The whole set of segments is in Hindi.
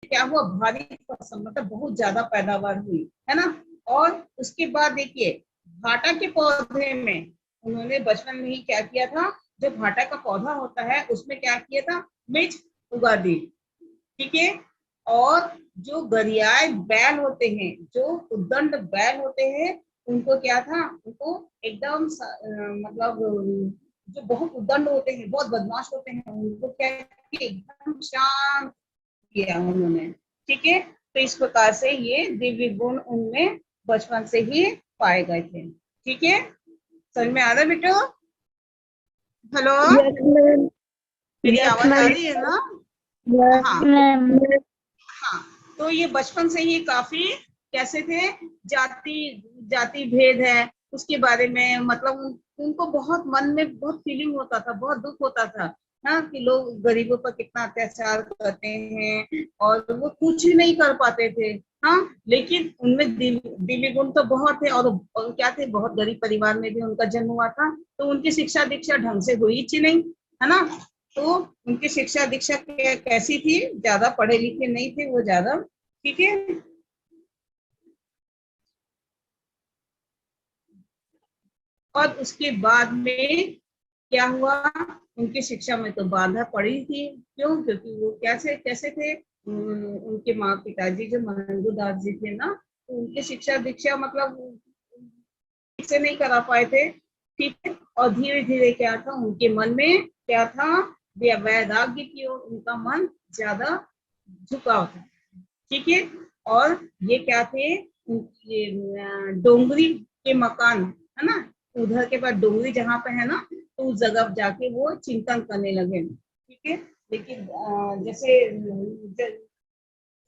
क्या हुआ, भारी फसल मतलब बहुत ज्यादा पैदावार हुई, है ना। और उसके बाद देखिए भाटा के पौधे में उन्होंने बचपन में ही क्या किया था, जो भाटा का पौधा होता है उसमें क्या किया था, मिर्च उगा दी। ठीक है। और जो गरियाए बैल होते हैं, जो उद्दंड बैल होते हैं, उनको क्या था, उनको एकदम मतलब जो बहुत उद्दंड होते हैं, बहुत बदमाश होते हैं, उनको क्या किया, एकदम शांत किया उन्होंने। ठीक है। तो इस प्रकार से ये दिव्य गुण उनमें बचपन से ही पाए गए थे। ठीक है। समझ में आ रहा है बेटो? Hello, yes ma'am. मेरी यस आवाज आ मैम। रही है ना? यस हाँ। मैम। हाँ, तो ये बचपन से ही काफी कैसे थे, जाति जाति भेद है उसके बारे में, मतलब उनको बहुत मन में बहुत फीलिंग होता था, बहुत दुख होता था। हाँ, कि लोग गरीबों पर कितना अत्याचार करते हैं और वो कुछ नहीं कर पाते थे। हाँ, लेकिन उनमें दिव्य गुण तो बहुत है, और क्या थे, बहुत गरीब परिवार में भी उनका जन्म हुआ था, तो उनकी शिक्षा दीक्षा ढंग से हुई ही नहीं, है ना। तो उनकी शिक्षा दीक्षा कैसी थी, ज्यादा पढ़े लिखे नहीं थे वो ज्यादा। ठीक है। और उसके बाद में क्या हुआ, उनकी शिक्षा में तो बाधा पड़ी थी। क्यों? क्योंकि वो कैसे कैसे थे, उनके माँ पिताजी जो महंगू दास जी थे ना, तो उनकी शिक्षा दीक्षा मतलब ठीक से नहीं करा पाए थे। ठीक है। और धीरे धीरे क्या था, उनके मन में क्या था, वैराग्य की ओर उनका मन ज्यादा झुकाव था। ठीक है। और ये क्या थे, ये डोंगरी के मकान, है ना, उधर के बाद डोंगरी जहाँ पे है ना, तो उस जगह जाके वो चिंतन करने लगे। ठीक है। लेकिन जैसे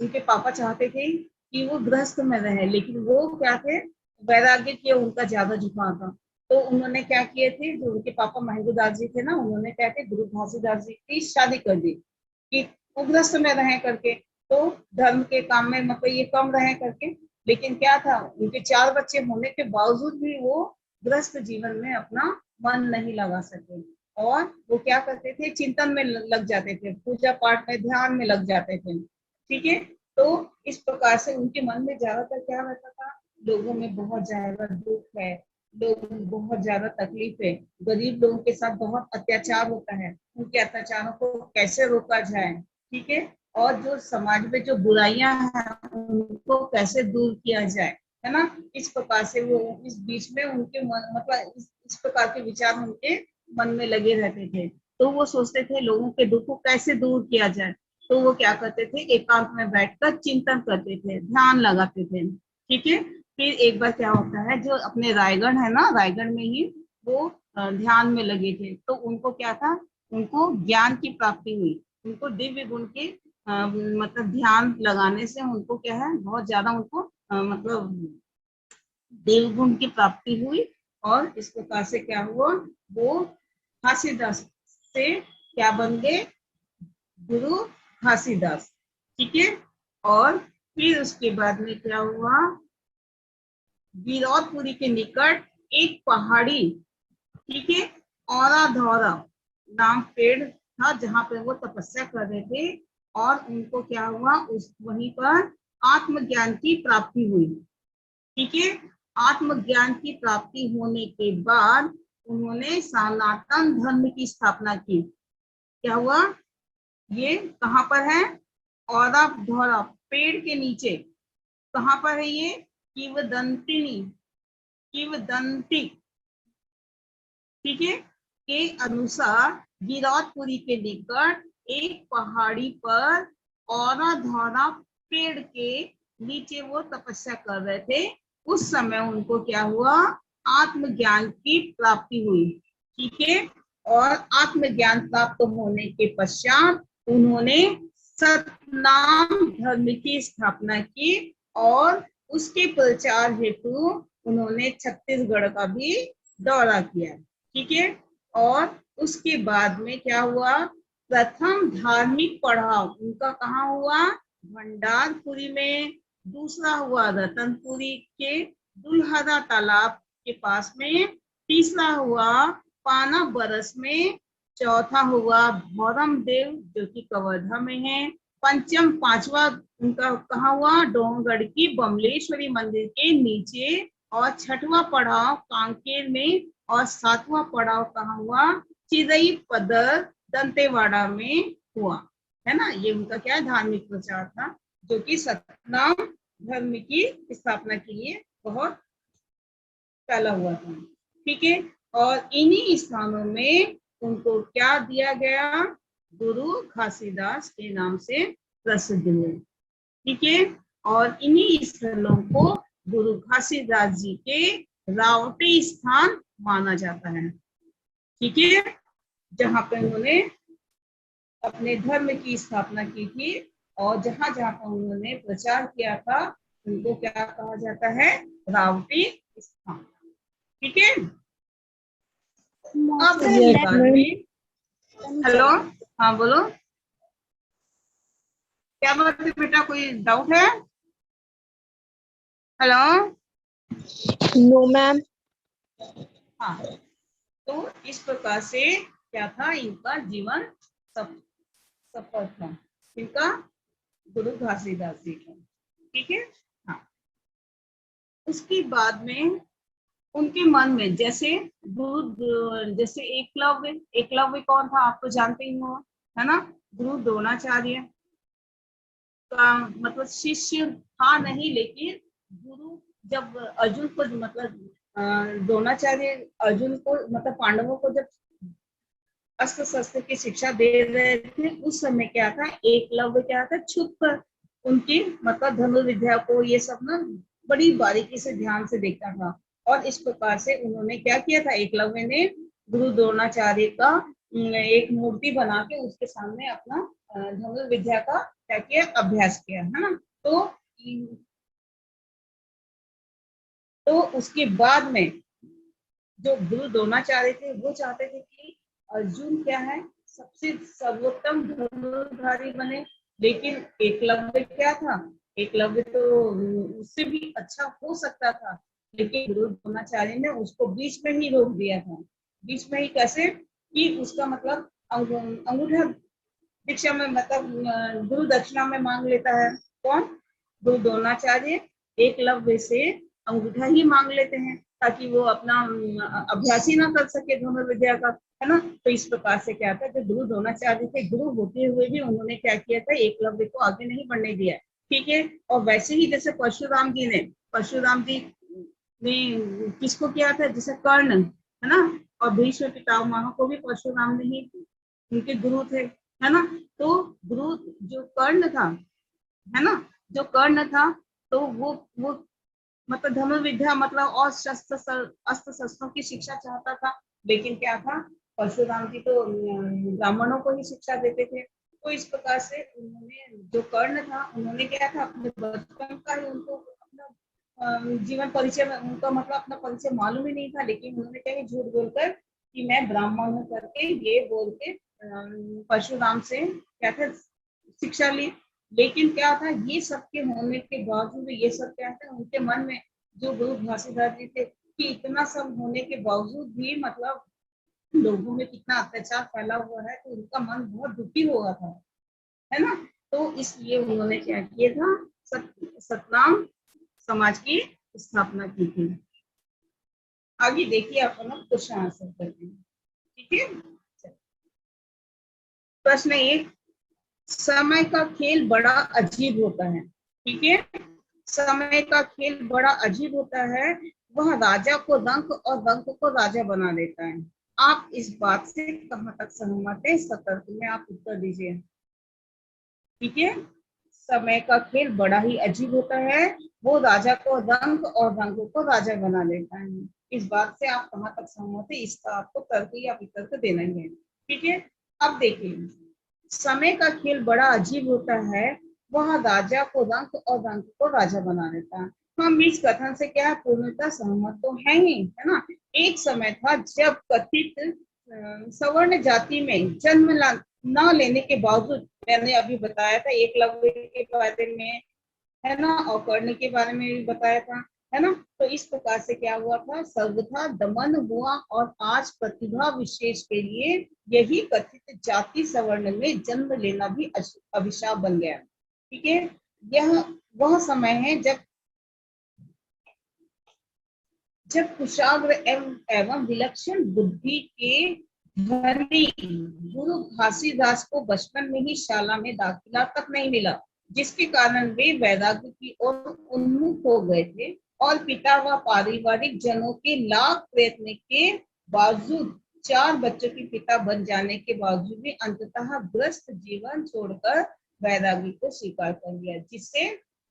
उनके पापा चाहते थे कि वो गृहस्थ में रहे, लेकिन वो क्या थे, वैराग्य की उनका ज्यादा झुकाव था। तो उन्होंने क्या किए थे, जो उनके पापा महंगू दास जी थे ना, उन्होंने क्या थे, गुरु घासीदास जी की शादी कर दी कि वो गृहस्थ में रहे करके, तो धर्म के काम में मतलब ये कम रहे करके। लेकिन क्या था, उनके 4 बच्चे होने के बावजूद भी वो गृहस्थ जीवन में अपना मन नहीं लगा सके, और वो क्या करते थे, चिंतन में लग जाते थे, पूजा पाठ में ध्यान में लग जाते थे। ठीक है। तो इस प्रकार से उनके मन में ज्यादातर क्या रहता था, लोगों में बहुत ज्यादा दुख है, लोग बहुत ज्यादा तकलीफ है, गरीब लोगों के साथ बहुत अत्याचार होता है, उनके अत्याचारों को कैसे रोका जाए। ठीक है। और जो समाज में जो बुराइयां हैं उनको कैसे दूर किया जाए, है ना। इस प्रकार से वो इस बीच में उनके मन मतलब इस प्रकार के विचार उनके मन में लगे रहते थे। तो वो सोचते थे लोगों के दुख को कैसे दूर किया जाए। तो वो क्या करते थे, एकांत में बैठकर चिंतन करते थे, ध्यान लगाते थे। ठीक है। फिर एक बार क्या होता है, जो अपने रायगढ़ है ना, रायगढ़ में ही वो ध्यान में लगे थे, तो उनको क्या था, उनको ज्ञान की प्राप्ति हुई। उनको दिव्य गुण के मतलब ध्यान लगाने से उनको क्या है, बहुत ज्यादा उनको मतलब देव गुण की प्राप्ति हुई। और इस प्रकार से क्या हुआ, वो घासीदास से क्या बन गए, गुरु घासीदास। ठीक है। और फिर उसके बाद में क्या हुआ, गिरौदपुरी के निकट एक पहाड़ी, ठीक है, औरा धौरा नाम पेड़ था, जहां पे वो तपस्या कर रहे थे। और उनको क्या हुआ, उस वहीं पर आत्मज्ञान की प्राप्ति हुई। ठीक है। आत्मज्ञान की प्राप्ति होने के बाद उन्होंने सनातन धर्म की स्थापना की। क्या हुआ, ये कहाँ पर है, औरा धौरा पेड़ के नीचे, कहाँ पर है ये, किवदंतिनी, किवदंती, ठीक है, के अनुसार गिरौदपुरी के निकट एक पहाड़ी पर औरा धौरा पेड़ के नीचे वो तपस्या कर रहे थे। उस समय उनको क्या हुआ, आत्मज्ञान की प्राप्ति हुई। ठीक है। और आत्मज्ञान प्राप्त होने के पश्चात उन्होंने सतनाम धर्म की स्थापना की, और उसके प्रचार हेतु उन्होंने छत्तीसगढ़ का भी दौरा किया। ठीक है। और उसके बाद में क्या हुआ, प्रथम धार्मिक पड़ाव उनका कहाँ हुआ, भंडारपुरी में, दूसरा हुआ रतनपुरी के दुल्हरा तालाब के पास में, तीसरा हुआ पाना बरस में, चौथा हुआ भौरम देव जो कि कवर्धा में है, पंचम पांचवा उनका कहाँ हुआ, डोंगरगढ़ की बमलेश्वरी मंदिर के नीचे, और छठवां पड़ाव कांकेर में, और सातवां पड़ाव कहाँ हुआ, चिरई पदर दंतेवाड़ा में हुआ, है ना। ये उनका क्या है, धार्मिक प्रचार था, जो कि सतनाम धर्म की स्थापना के लिए बहुत फैला हुआ था। ठीक है, और इन्हीं स्थानों में उनको क्या दिया गया, गुरु घासीदास के नाम से प्रसिद्ध हुए। ठीक है, और इन्हीं स्थलों को गुरु घासीदास जी के रावटी स्थान माना जाता है। ठीक है, जहां पर उन्होंने अपने धर्म की स्थापना की थी, और जहां जहां पर उन्होंने प्रचार किया था, उनको क्या कहा जाता है, रावटी स्थान। ठीक है, अब इसके Yes, बाद ma'am. में, हेलो, हाँ बोलो, क्या बात है बेटा, कोई डाउट है? Hello, No, ma'am. हाँ, तो इस प्रकार से क्या था, इनका जीवन सफल था, इनका गुरु घासीदास जी का। ठीक है, हाँ, उसके बाद में उनके मन में जैसे गुरु, जैसे एकलव्य, एकलव्य कौन था, आप तो जानते ही हो, है ना, गुरु द्रोणाचार्य का मतलब शिष्य था नहीं, लेकिन गुरु जब अर्जुन को मतलब द्रोणाचार्य अर्जुन को मतलब पांडवों को जब अस्त्र शस्त्र की शिक्षा दे रहे थे, उस समय क्या था, एकलव्य क्या था, छुप कर उनकी मतलब धनुर्विद्या को ये सब ना बड़ी बारीकी से ध्यान से देखता था, और इस प्रकार से उन्होंने क्या किया था, एकलव्य ने गुरु द्रोणाचार्य का एक मूर्ति बना के उसके सामने अपना धनुर्विद्या का क्या किया, अभ्यास किया, है ना। तो उसके बाद में जो गुरु द्रोणाचार्य थे, वो चाहते थे कि अर्जुन क्या है, सबसे सर्वोत्तम धनुर्धारी बने, लेकिन एकलव्य क्या था, एकलव्य तो उससे भी अच्छा हो सकता था, लेकिन गुरु द्रोणाचार्य ने उसको बीच में ही रोक दिया था। बीच में ही कैसे, कि उसका मतलब अंगूठा दीक्षा में मतलब गुरु दक्षिणा में मांग लेता है, कौन, गुरु द्रोणाचार्य एकलव्य से अंगूठा ही मांग लेते हैं, ताकि वो अपना अभ्यास ही ना कर सके धनुर्विद्या का, है ना। तो इस प्रकार से क्या था, जो गुरु द्रोणाचार्य थे, गुरु होते हुए भी उन्होंने क्या किया था, एकलव्य को आगे नहीं बढ़ने दिया। ठीक है, और वैसे ही जैसे परशुराम जी ने किसको किया था, जैसे कर्ण, है ना, और भीष्म पितामह को भी परशुराम ने ही उनके गुरु थे, है ना। तो गुरु जो कर्ण था, है ना, जो कर्ण था, तो वो मतलब धनुर्विद्या मतलब और अस्त्र शस्त्रों की शिक्षा चाहता था, लेकिन क्या था, परशुराम जी तो ब्राह्मणों को ही शिक्षा देते थे। तो इस प्रकार से उन्होंने, जो कर्ण था, उन्होंने क्या था, अपने बचपन का ही उनको अपना जीवन परिचय में उनका मतलब अपना परिचय मालूम ही नहीं था, लेकिन उन्होंने क्या, झूठ बोलकर कि मैं ब्राह्मण हूँ करके ये बोल के परशुराम से क्या था, शिक्षा ली। लेकिन क्या था, ये सब के होने के बावजूद, ये सब क्या था उनके मन में, जो गुरु घासीदास जी थे, कि इतना सब होने के बावजूद भी मतलब लोगों में कितना अत्याचार फैला हुआ है, तो उनका मन बहुत दुखी हुआ था, है ना। तो इसलिए उन्होंने क्या किया था, सतनाम समाज की स्थापना की थी। आगे देखिए, आप लोग क्वेश्चन आंसर करते हैं। ठीक है, प्रश्न 1, समय का खेल बड़ा अजीब होता है। ठीक है, समय का खेल बड़ा अजीब होता है, वह राजा को रंक और रंक को राजा बना देता है। आप इस बात से कहां तक सहमत है, सतर्क में आप उत्तर दीजिए। ठीक है, समय का खेल बड़ा ही अजीब होता है, वो राजा को रंक और रंक को राजा बना देता है। इस बात से आप कहां तक सहमत है, इसका आपको तर्क या वितर्क देना ही है। ठीक है, अब देखिए, समय का खेल बड़ा अजीब होता है, वह राजा को रंक और रंक को राजा बना देता है। हम इस कथन से क्या पूर्णतः सहमत तो है ही, है ना। एक समय था जब कथित सवर्ण जाति में जन्म न लेने के बावजूद, मैंने अभी बताया था एकलव्य के बारे में, है ना, और कर्ण के बारे में भी बताया था, है ना। तो इस प्रकार से क्या हुआ था, सर्वथा दमन हुआ और आज प्रतिभा विशेष के लिए यही कथित जाति सवर्ण में जन्म लेना भी अभिशाप बन गया। ठीक है, यह वह समय है जब कुशाग्र एवं विलक्षण बुद्धि के धनी गुरु घासीदास को बचपन में ही शाला में दाखिला तक नहीं मिला, जिसके कारण वे वैराग्य की ओर उन्मुख हो गए थे और पिता व पारिवारिक जनों के लाख प्रयत्न के बावजूद 4 बच्चों के पिता बन जाने के बावजूद भी अंततः ग्रस्त जीवन छोड़कर वैराग्य को स्वीकार कर लिया, जिससे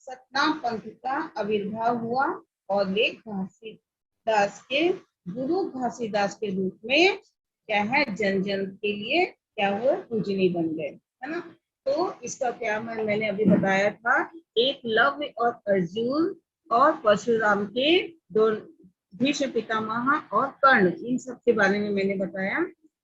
सतनाम पंथ का आविर्भाव हुआ और वे घासीदास के गुरु घासीदास के रूप में क्या है, जन जन के लिए क्या हुआ, पूजनीय बन गए, है ना। तो इसका क्या मैंने अभी बताया था, एकलव्य और अर्जुन और परशुराम के दो भीष्म पितामह और कर्ण, इन सब के बारे में मैंने बताया।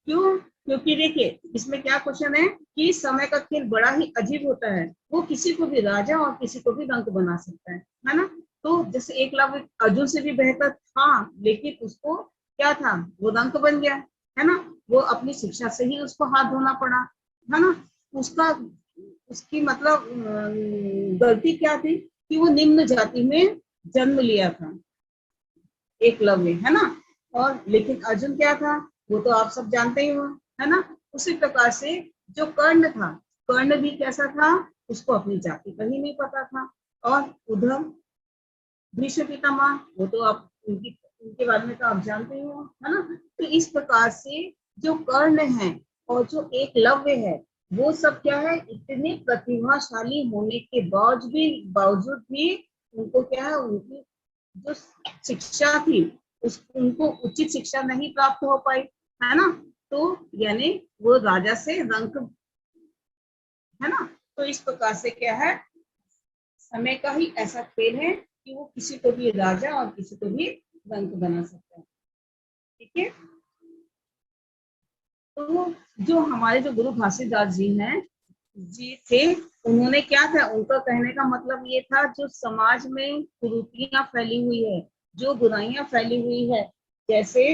क्यों? क्योंकि देखिए इसमें क्या क्वेश्चन है कि समय का खेल बड़ा ही अजीब होता है, वो किसी को भी राजा और किसी को भी रंक बना सकता है ना। तो जैसे एकलव्य अर्जुन से भी बेहतर था, लेकिन उसको क्या था, वो रंक बन गया, है ना। वो अपनी शिक्षा से ही उसको हाथ धोना पड़ा, है ना। उसकी मतलब गलती क्या थी कि वो निम्न जाति में जन्म लिया था, एकलव्य, है ना। और लेकिन अर्जुन क्या था, वो तो आप सब जानते ही हो, है ना। उसी प्रकार से जो कर्ण था, कर्ण भी कैसा था, उसको अपनी जाति का ही नहीं पता था। और उधर भीष्म पितामह, वो तो आप उनके बारे में तो आप जानते ही हो, है ना। तो इस प्रकार से जो कर्ण है और जो एकलव्य है, वो सब क्या है, इतने प्रतिभाशाली होने के बावजूद भी उनको क्या है, उनकी जो शिक्षा थी उनको उचित शिक्षा नहीं प्राप्त हो पाई, है ना। तो यानी वो राजा से रंक, है ना। तो इस प्रकार से क्या है, समय का ही ऐसा खेल है कि वो किसी को भी राजा और किसी को भी रंक बना सकता है। ठीक है, तो जो हमारे जो गुरु घासीदास जी थे, उन्होंने क्या था, उनका कहने का मतलब ये था, जो समाज में कुरीतियां फैली हुई है, जो बुराइयां फैली हुई है, जैसे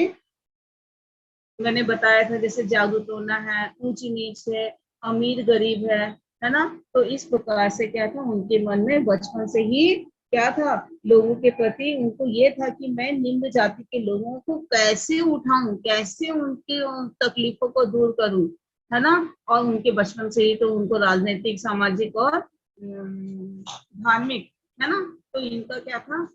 मैंने बताया था, जैसे जागरूकता है, ऊंची नीच है, अमीर गरीब है ना। तो इस प्रकार से क्या था, उनके मन में बचपन से ही क्या था, लोगों के प्रति उनको ये था कि मैं निम्न जाति के लोगों को कैसे उठाऊं, कैसे उनकी तकलीफों को दूर करूं, है ना। और उनके बचपन से ही तो उनको राजनीतिक, सामाजिक और धार्मिक, है ना, तो इनका क्या था,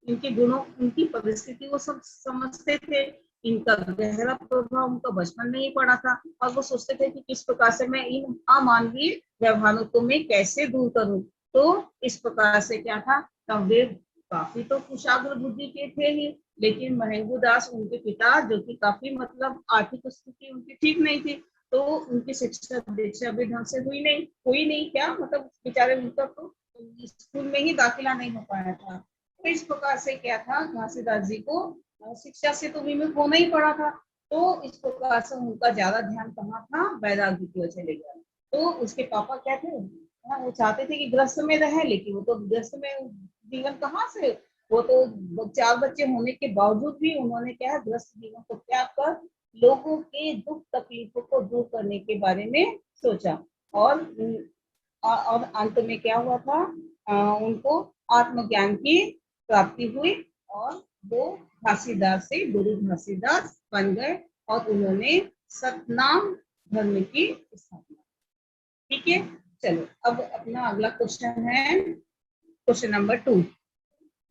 इनके गुणों, उनकी परिस्थिति वो सब समझते थे। इनका गहरा प्रभाव उनका बचपन में ही पड़ा था और वो सोचते थे कि किस प्रकार से मैं इन अमानवीय व्यवहारों को मैं कैसे दूर करूं। तो इस प्रकार से क्या था, तब वे काफी तो कुशाग्र बुद्धि के थे ही, लेकिन महेंद्र दास उनके पिता, जो कि काफी मतलब आर्थिक स्थिति उनकी ठीक नहीं थी, तो उनकी शिक्षा दीक्षा भी ढंग से हुई नहीं क्या, मतलब बेचारे उनका तो स्कूल में ही दाखिला नहीं हो पाया था। तो इस प्रकार से क्या था, घासीदास जी को शिक्षा से तो विमुख होना ही पड़ा था। तो इस प्रकार से उनका ज्यादा ध्यान कहाँ था, वैराग्य की ओर चले गया। तो उसके पापा क्या थे, वो चाहते थे कि गृहस्थ में रहे, लेकिन वो तो गृहस्थ में जीवन कहाँ से, वो तो 4 बच्चे होने के बावजूद भी उन्होंने क्या है, गृहस्थ जीवन को त्याग कर लोगों के दुख तकलीफों को दूर करने के बारे में सोचा। और अंत में क्या हुआ था, उनको आत्मज्ञान की प्राप्ति हुई और वो घासीदास से गुरु घासीदास बन गए और उन्होंने सतनाम धर्म की स्थापना। ठीक है, चलो अब अपना अगला क्वेश्चन है, क्वेश्चन नंबर 2।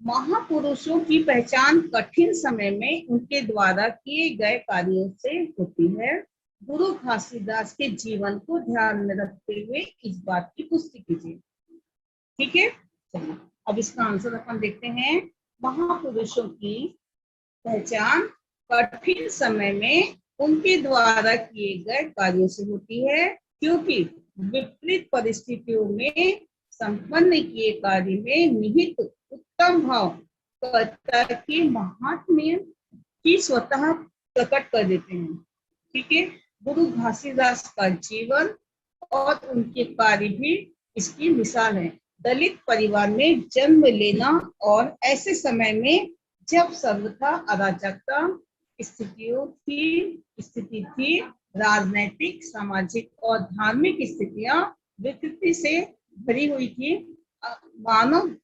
महापुरुषों की पहचान कठिन समय में उनके द्वारा किए गए कार्यों से होती है। गुरु घासीदास के जीवन को ध्यान में रखते हुए इस बात की पुष्टि कीजिए। ठीक है, चलिए अब इसका आंसर अपन देखते हैं। महापुरुषों की पहचान कठिन समय में उनके द्वारा किए गए कार्यों से होती है, क्योंकि विपरीत परिस्थितियों में संपन्न किए कार्य में निहित उत्तम भाव कर्ता के महात्म्य की स्वतः प्रकट कर देते हैं। ठीक है, गुरु घासीदास का जीवन और उनके कार्य भी इसकी मिसाल है। दलित परिवार में जन्म लेना और ऐसे समय में जब सर्वथा अराजकता स्थिति थी, राजनैतिक, सामाजिक और धार्मिक स्थितियां विकृति से भरी हुई थी। मानव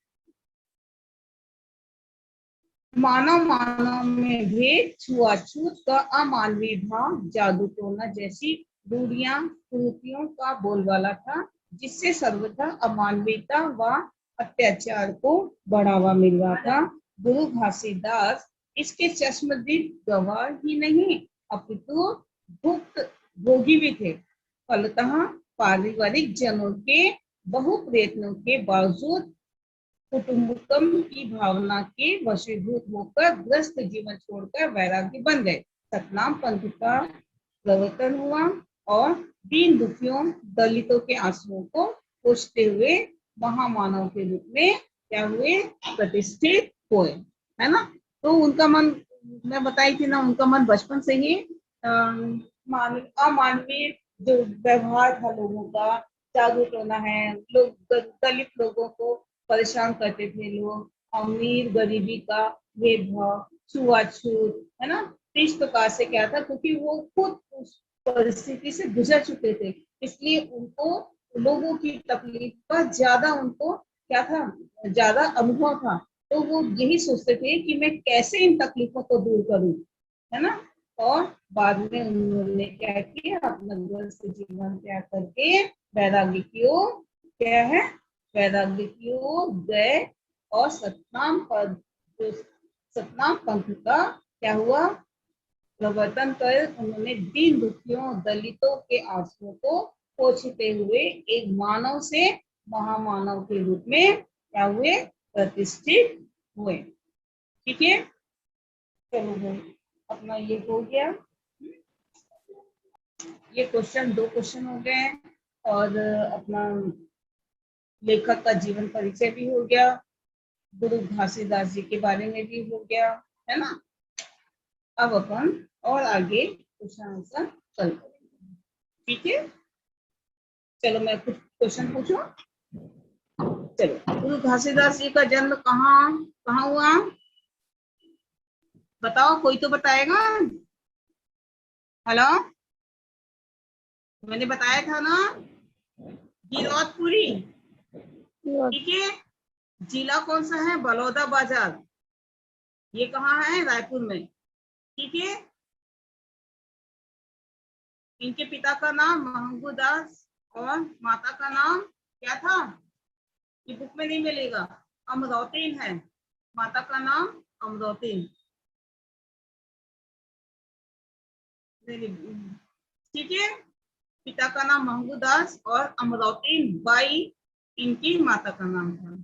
मानव में भेद, छुआछूत का अमानवीय भाव, जादू टोना जैसी रूढ़ियां कुरीतियों का बोलबाला था, जिससे सर्वथा अमानवीयता व अत्याचार को बढ़ावा मिल रहा था। गुरु घासीदास इसके चश्मदीद गवाह ही नहीं अपितु भुक्त भोगी भी थे। फलतः पारिवारिक जनों के बहु प्रयत्नों के बावजूद कुटुंबकम की भावना के वशीभूत होकर ग्रस्त जीवन छोड़कर वैरागी बन गए। सतनाम पंथ का प्रवर्तन हुआ और दीन दुखियों, दलितों के आंसुओं को पोंछते हुए महामानव के रूप में क्या हुए, प्रतिष्ठित हुए, है ना। तो उनका मन, मैं बताई थी ना, उनका मन बचपन से ही अमानवीय जो व्यवहार था लोगों का, जादू टोना है, लोग दलित लोगों को परेशान करते थे, लोग अमीर गरीबी का भेदभाव, छुआछूत, है ना। तो इस प्रकार से क्या था, क्योंकि वो खुद उस परिस्थिति से गुजर चुके थे, इसलिए उनको लोगों की तकलीफ का ज्यादा उनको क्या था, ज्यादा अनुभव था। तो वो यही सोचते थे कि मैं कैसे इन तकलीफों को दूर करूं, है ना। और बाद में उन्होंने क्या किया, अपना ग्रस्त जीवन त्याग करके वैराग्य की ओर, क्या है, वैराग्य की ओर गए और सतनाम पंथ का क्या हुआ, प्रवर्तन कर उन्होंने दीन दुखियों, दलितों के आंसुओं को पोंछते हुए एक मानव से महामानव के रूप में क्या हुए, प्रतिष्ठित हुए। ठीक है, चलो भाई, अपना ये हो गया, ये क्वेश्चन, 2 क्वेश्चन हो गए और अपना लेखक का जीवन परिचय भी हो गया, गुरु घासीदास जी के बारे में भी हो गया, है ना। अब अपन और आगे क्वेश्चन आंसर कल करेंगे, ठीक है। चलो मैं कुछ क्वेश्चन पूछूं। चलो, गुरु घासीदास जी का जन्म कहाँ हुआ, बताओ, कोई तो बताएगा। हेलो, मैंने बताया था ना, गिरौदपुरी, ठीक है। जिला कौन सा है, बलौदा बाजार, ये कहाँ है, रायपुर में, ठीक है। इनके पिता का नाम महंगू दास और माता का नाम क्या था, ये बुक में नहीं मिलेगा, अमरौतीन है, माता का नाम अमरौतीन, ठीक है। पिता का नाम महंगू दास और अमरौतीन बाई इनकी माता का नाम था,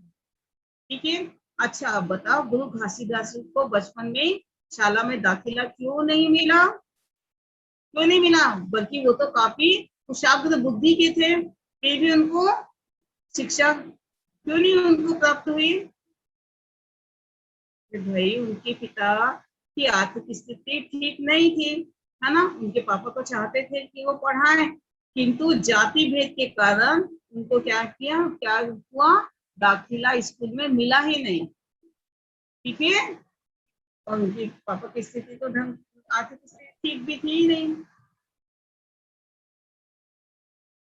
ठीक है। अच्छा, अब बताओ, गुरु घासीदास जी को बचपन में शाला में दाखिला क्यों नहीं मिला, क्यों नहीं मिला, बल्कि वो तो काफी कुशाग्र बुद्धि के थे, फिर भी उनको शिक्षा क्यों नहीं उनको प्राप्त हुई। भाई, उनके पिता की आर्थिक स्थिति ठीक नहीं थी, है ना। उनके पापा तो चाहते थे कि वो पढ़ाएं, किंतु जाति भेद के कारण उनको क्या हुआ, दाखिला स्कूल में मिला ही नहीं, ठीक है। और उनके पापा की स्थिति तो ढंग, आर्थिक स्थिति ठीक भी थी ही नहीं।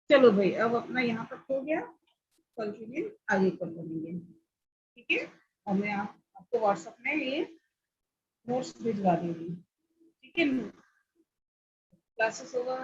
चलो भाई, अब अपना यहाँ तक हो गया, कल के दिन आगे कर लेंगे, ठीक है। और मैं आपको व्हाट्सएप में ये नोट्स भिजवा दूंगी, ठीक है। क्लासेस होगा